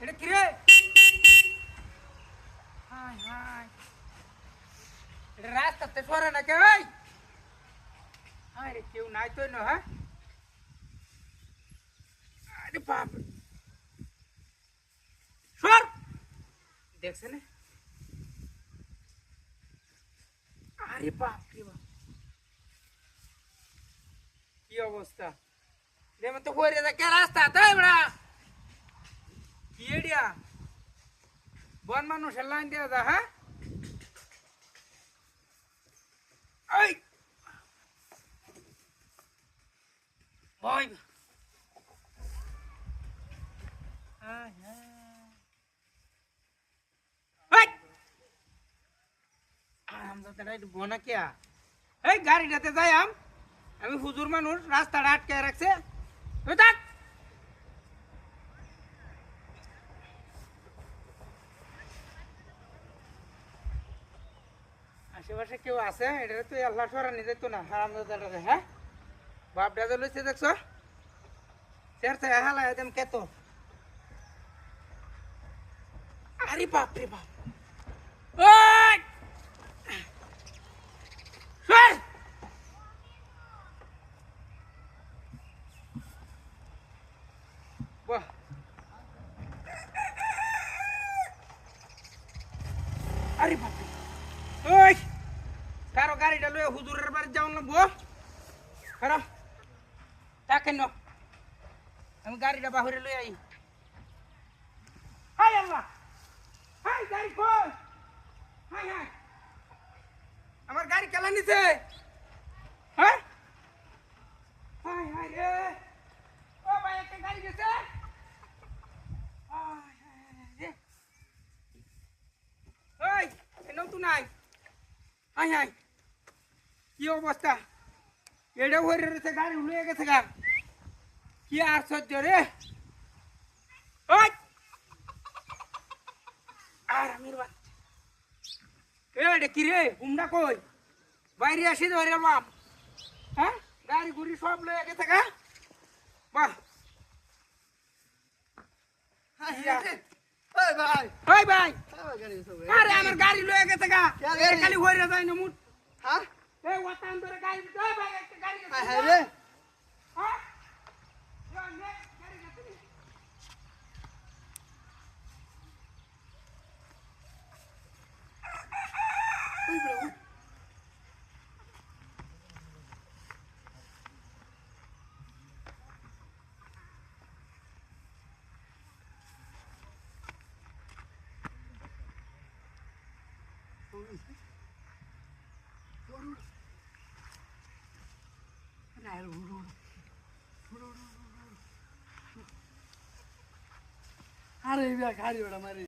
এটা কি রে? হাই হাই, এটা রাস্তাতে সরে না কে ভাই? আরে কেউ নাই তো না, হ্যাঁ? আরে বাপ, সর! দেখছে না? আরে বাপ রে বাপ, কি অবস্থা! যেমন তো হয়ে থাকে রাস্তা, তাই বড়া কি এডিয়া বন মানুষের লাইন দেওয়া যা, হ্যাঁ? এই ভয়, বনা কে? এই গাড়িটাতে যাই আমি হুজুর মানুষ, রাস্তাটা আটকে রাখছে। ওই থাক। আশেপাশে কেউ আছে? এটা তো আল্লাহ সরানি যেত না হারামজাদাটারে, হ্যাঁ? বাপ দাদা লইছে দেখছো? চেরছে হালা একদম কেতো। আরে বাপ রে বাপ, ওই সর! বাহ, আরে বাপ রে, ওই কারো গাড়িটা লয়ে হুজুরের বাড়ি যাও না বো, কারো তাকে ন আমি গাড়িটা বাহিরে লই আই। হাই আল্লাহ, হাই গাড়ি কই? হাই হাই, আমার গাড়ি কেলা নিছে, হ্যাঁ? হাই হাই রে, ও ভাই একটা গাড়ি গেছে। হাই হাই রে, ওই এনও তো নাই। হাই হাই, কি অবস্থা! এটা হয়ে রয়েছে, গাড়ি উড়ে গেছে গা, কি আশ্চর্য রে! ওই আর আমির বাচ্চা, এটা কি রে? উমরা কই? বাইরে আসি ধরে বাপ, হ্যাঁ? গাড়ি গুড়ি সব লয়ে গেছে গা। বাহ, ওই ভাই, আরে আমার গাড়ি লয়ে গেছে গা, এর খালি হইরে যায় না মুট, হ্যাঁ? এই ওয়াতান ধরে গাড়ি, ওই ভাই একটা গাড়ি গেছে, হ্যাঁ? ওই নে, গাড়ি গেছে নি। আরে গাড়ি ওটা মারি